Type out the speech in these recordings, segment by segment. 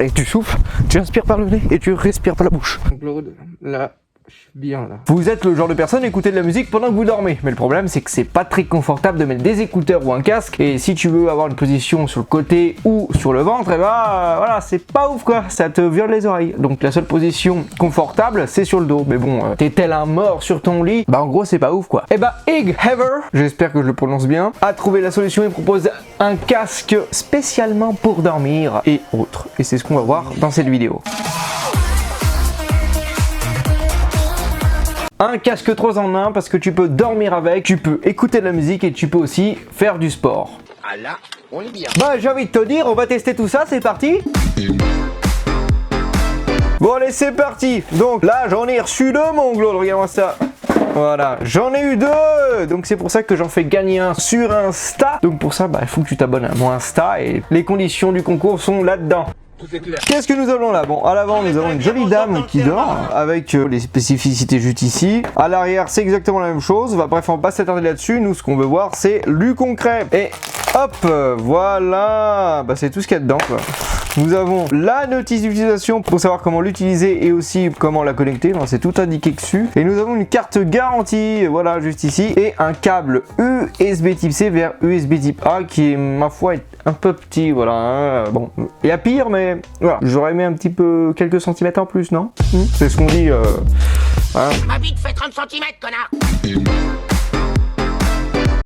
Allez, tu souffles, tu inspires par le nez et tu respires par la bouche. Claude, là, je suis bien là. Vous êtes le genre de personne à écouter de la musique pendant que vous dormez. Mais le problème, c'est que c'est pas très confortable de mettre des écouteurs ou un casque. Et si tu veux avoir une position sur le côté ou sur le ventre, et bah voilà, c'est pas ouf quoi. Ça te viole les oreilles. Donc la seule position confortable, c'est sur le dos. Mais bon, t'es tel un mort sur ton lit, bah en gros, c'est pas ouf quoi. Et bah, Ig Hever, j'espère que je le prononce bien, a trouvé la solution et propose un casque spécialement pour dormir et autres. Et c'est ce qu'on va voir dans cette vidéo. Un casque 3 en 1 parce que tu peux dormir avec, tu peux écouter de la musique et tu peux aussi faire du sport. Ah là, on est bien. Bah j'ai envie de te dire, on va tester tout ça, c'est parti. Bon allez c'est parti. Donc là j'en ai reçu deux mon Claude, regarde-moi ça. Voilà, j'en ai eu deux. Donc c'est pour ça que j'en fais gagner un sur Insta. Donc pour ça, bah il faut que tu t'abonnes à mon Insta et les conditions du concours sont là-dedans. Qu'est-ce que nous avons là? Bon, à l'avant, nous avons une jolie dame qui dort avec les spécificités juste ici. À l'arrière, c'est exactement la même chose. Bah, bref, on va pas s'attarder là-dessus. Nous, ce qu'on veut voir, c'est du concret. Et hop, voilà. Bah, c'est tout ce qu'il y a dedans, quoi. Nous avons la notice d'utilisation pour savoir comment l'utiliser et aussi comment la connecter. C'est tout indiqué dessus. Et nous avons une carte garantie, voilà, juste ici. Et un câble USB type C vers USB type A qui, ma foi, est un peu petit, voilà. Hein. Bon, il y a pire, mais voilà. J'aurais aimé un petit peu quelques centimètres en plus, non? C'est ce qu'on dit. Hein. Ma bite fait 30 cm, connard.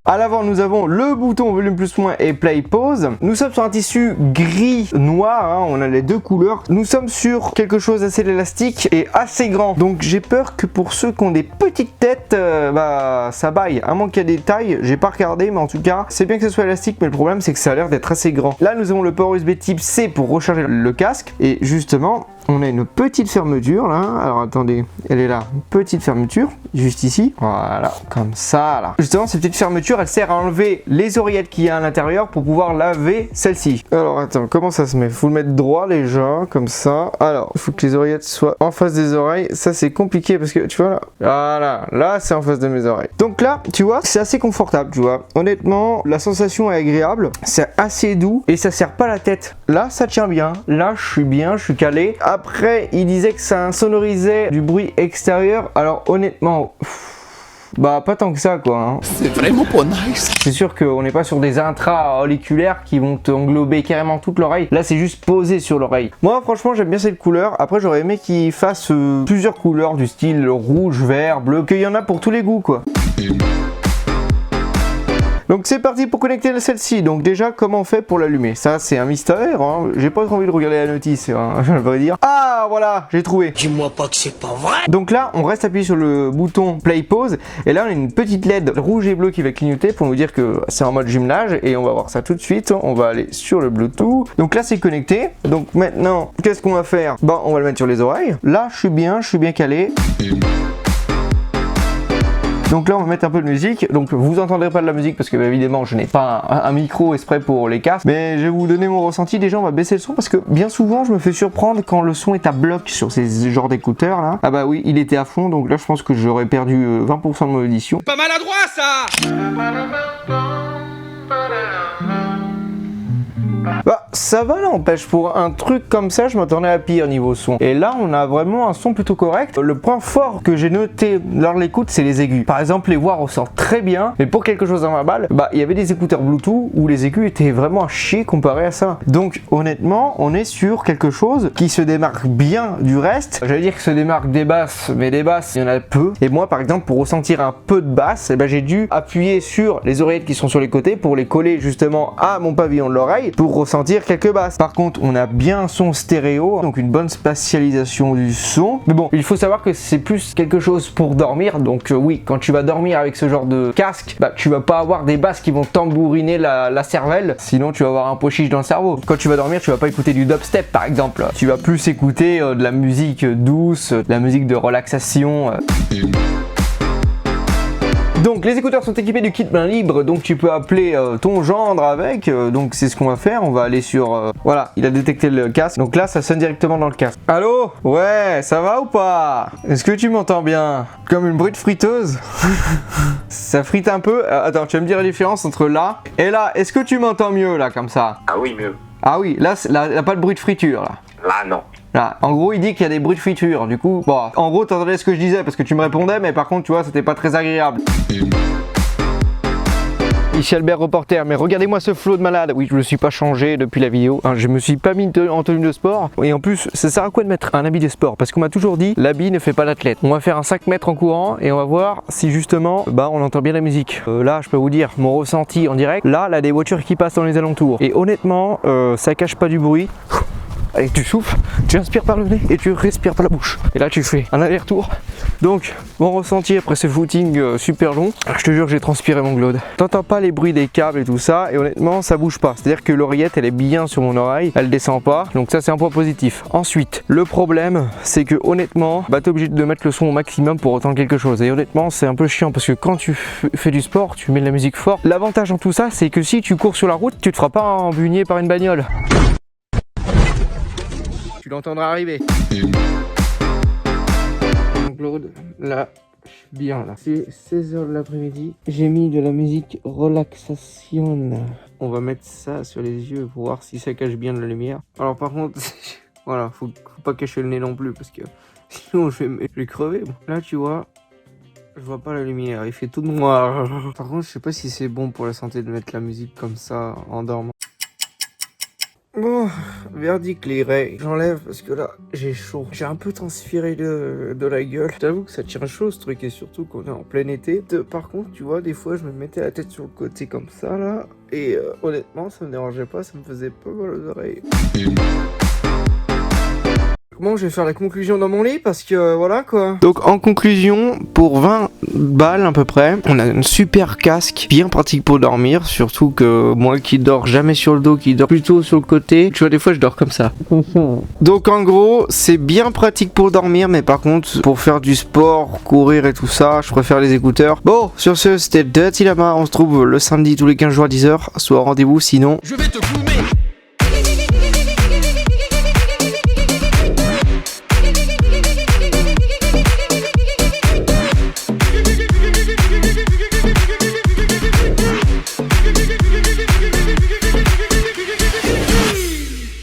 À l'avant, nous avons le bouton volume plus moins et play pause. Nous sommes sur un tissu gris noir, hein, on a les deux couleurs. Nous sommes sur quelque chose d'assez élastique et assez grand. Donc j'ai peur que pour ceux qui ont des petites têtes, bah ça baille. À moins qu'il y ait des tailles, j'ai pas regardé, mais en tout cas, c'est bien que ce soit élastique, mais le problème c'est que ça a l'air d'être assez grand. Là, nous avons le port USB type C pour recharger le casque. Et justement, on a une petite fermeture là. Alors attendez, elle est là. Une petite fermeture, juste ici. Voilà, comme ça là. Justement, cette petite fermeture, elle sert à enlever les oreillettes qu'il y a à l'intérieur pour pouvoir laver celle-ci. Alors attends, comment ça se met? Faut le mettre droit déjà, comme ça. Alors, il faut que les oreillettes soient en face des oreilles. Ça c'est compliqué parce que tu vois là. Voilà, là c'est en face de mes oreilles. Donc là, tu vois, c'est assez confortable, tu vois. Honnêtement, la sensation est agréable. C'est assez doux et ça serre pas la tête. Là, ça tient bien. Là, je suis bien, je suis calé. Après, il disait que ça insonorisait du bruit extérieur. Alors honnêtement, bah pas tant que ça quoi. Hein. C'est vraiment pas nice. C'est sûr qu'on n'est pas sur des intra-auriculaires qui vont te englober carrément toute l'oreille. Là, c'est juste posé sur l'oreille. Moi, franchement, j'aime bien cette couleur. Après, j'aurais aimé qu'il fasse plusieurs couleurs du style rouge, vert, bleu, qu'il y en a pour tous les goûts quoi. Donc c'est parti pour connecter celle-ci. Donc déjà, comment on fait pour l'allumer? Ça, c'est un mystère. Hein. J'ai pas trop envie de regarder la notice, hein, je devrais dire. Ah, voilà, j'ai trouvé. Dis-moi pas que c'est pas vrai. Donc là, on reste appuyé sur le bouton Play Pause. Et là, on a une petite LED rouge et bleue qui va clignoter pour nous dire que c'est en mode jumelage. Et on va voir ça tout de suite. On va aller sur le Bluetooth. Donc là, c'est connecté. Donc maintenant, qu'est-ce qu'on va faire? Bah, on va le mettre sur les oreilles. Là, je suis bien calé. Donc là on va mettre un peu de musique, donc vous entendrez pas de la musique parce que bah, évidemment je n'ai pas un micro exprès pour les casques, mais je vais vous donner mon ressenti. Déjà on va baisser le son parce que bien souvent je me fais surprendre quand le son est à bloc sur ces genres d'écouteurs là. Ah bah oui, il était à fond, donc là je pense que j'aurais perdu 20% de mon audition. Pas maladroit ça. Bah ça va n'empêche, pour un truc comme ça je m'attendais à pire niveau son. Et là on a vraiment un son plutôt correct. Le point fort que j'ai noté lors de l'écoute c'est les aigus. Par exemple les voix ressortent très bien, mais pour quelque chose dans ma balle, bah il y avait des écouteurs Bluetooth où les aigus étaient vraiment à chier comparé à ça. Donc honnêtement on est sur quelque chose qui se démarque bien du reste. J'allais dire que se démarque des basses, mais des basses il y en a peu. Et moi par exemple pour ressentir un peu de basse, eh ben, j'ai dû appuyer sur les oreillettes qui sont sur les côtés pour les coller justement à mon pavillon de l'oreille pour ressentir quelques basses. Par contre on a bien un son stéréo, donc une bonne spatialisation du son. Mais bon, il faut savoir que c'est plus quelque chose pour dormir. Donc oui, quand tu vas dormir avec ce genre de casque, bah tu vas pas avoir des basses qui vont tambouriner la cervelle, sinon tu vas avoir un pot chiche dans le cerveau. Quand tu vas dormir, tu vas pas écouter du dubstep par exemple. Tu vas plus écouter de la musique douce, de la musique de relaxation. Donc les écouteurs sont équipés du kit main libre, donc tu peux appeler ton gendre avec, donc c'est ce qu'on va faire. On va aller sur, voilà, il a détecté le casque, donc là ça sonne directement dans le casque. Allô? Ouais, ça va ou pas? Est-ce que tu m'entends bien? Comme une bruit de friteuse. Ça frite un peu. Attends, tu vas me dire la différence entre là et là. Est-ce que tu m'entends mieux là comme ça? Ah oui, mieux. Ah oui, là, il n'y a pas de bruit de friture là. Là, non. Là, en gros, il dit qu'il y a des bruits de friture. Du coup, bon, en gros, t'entendais ce que je disais parce que tu me répondais, mais par contre, tu vois, c'était pas très agréable. Ici Albert reporter, mais regardez-moi ce flow de malade. Oui, je me suis pas changé depuis la vidéo, hein, je me suis pas mis en tenue de sport. Et en plus, ça sert à quoi de mettre un habit de sport? Parce qu'on m'a toujours dit, l'habit ne fait pas l'athlète. On va faire un 5 mètres en courant et on va voir si justement, bah on entend bien la musique. Là, je peux vous dire, mon ressenti en direct, là, des voitures qui passent dans les alentours. Et honnêtement, ça cache pas du bruit. Et tu souffles, tu inspires par le nez et tu respires par la bouche. Et là tu fais un aller-retour. Donc mon ressenti après ce footing super long, je te jure que j'ai transpiré mon glaude. T'entends pas les bruits des câbles et tout ça, et honnêtement ça bouge pas. C'est à dire que l'oreillette elle est bien sur mon oreille, elle descend pas, donc ça c'est un point positif. Ensuite, le problème c'est que honnêtement, bah t'es obligé de mettre le son au maximum pour entendre quelque chose. Et honnêtement c'est un peu chiant parce que quand tu fais du sport, tu mets de la musique forte. L'avantage en tout ça c'est que si tu cours sur la route, tu te feras pas embugner par une bagnole. Tu l'entendras arriver. Donc Claude, là, je suis bien là. C'est 16h de l'après-midi. J'ai mis de la musique relaxation. On va mettre ça sur les yeux pour voir si ça cache bien de la lumière. Alors par contre, voilà, faut pas cacher le nez non plus parce que sinon je vais crever. Bon, là tu vois, je vois pas la lumière, il fait tout noir. Par contre, je sais pas si c'est bon pour la santé de mettre la musique comme ça en dormant. Bon, verdict les règles, j'enlève parce que là j'ai chaud. J'ai un peu transpiré de la gueule. J'avoue que ça tient chaud ce truc et surtout qu'on est en plein été. Par contre, tu vois, des fois je me mettais la tête sur le côté comme ça là. Et honnêtement, ça me dérangeait pas, ça me faisait pas mal aux oreilles. Bon, je vais faire la conclusion dans mon lit parce que voilà quoi. Donc en conclusion, pour 20 balles à peu près, on a un super casque bien pratique pour dormir. Surtout que moi qui dors jamais sur le dos, qui dors plutôt sur le côté, tu vois des fois je dors comme ça. Donc en gros, c'est bien pratique pour dormir, mais par contre pour faire du sport, courir et tout ça, je préfère les écouteurs. Bon, sur ce, c'était Dirty Lama, on se trouve le samedi tous les 15 jours à 10h. Soit au rendez-vous sinon... Je vais te fumer.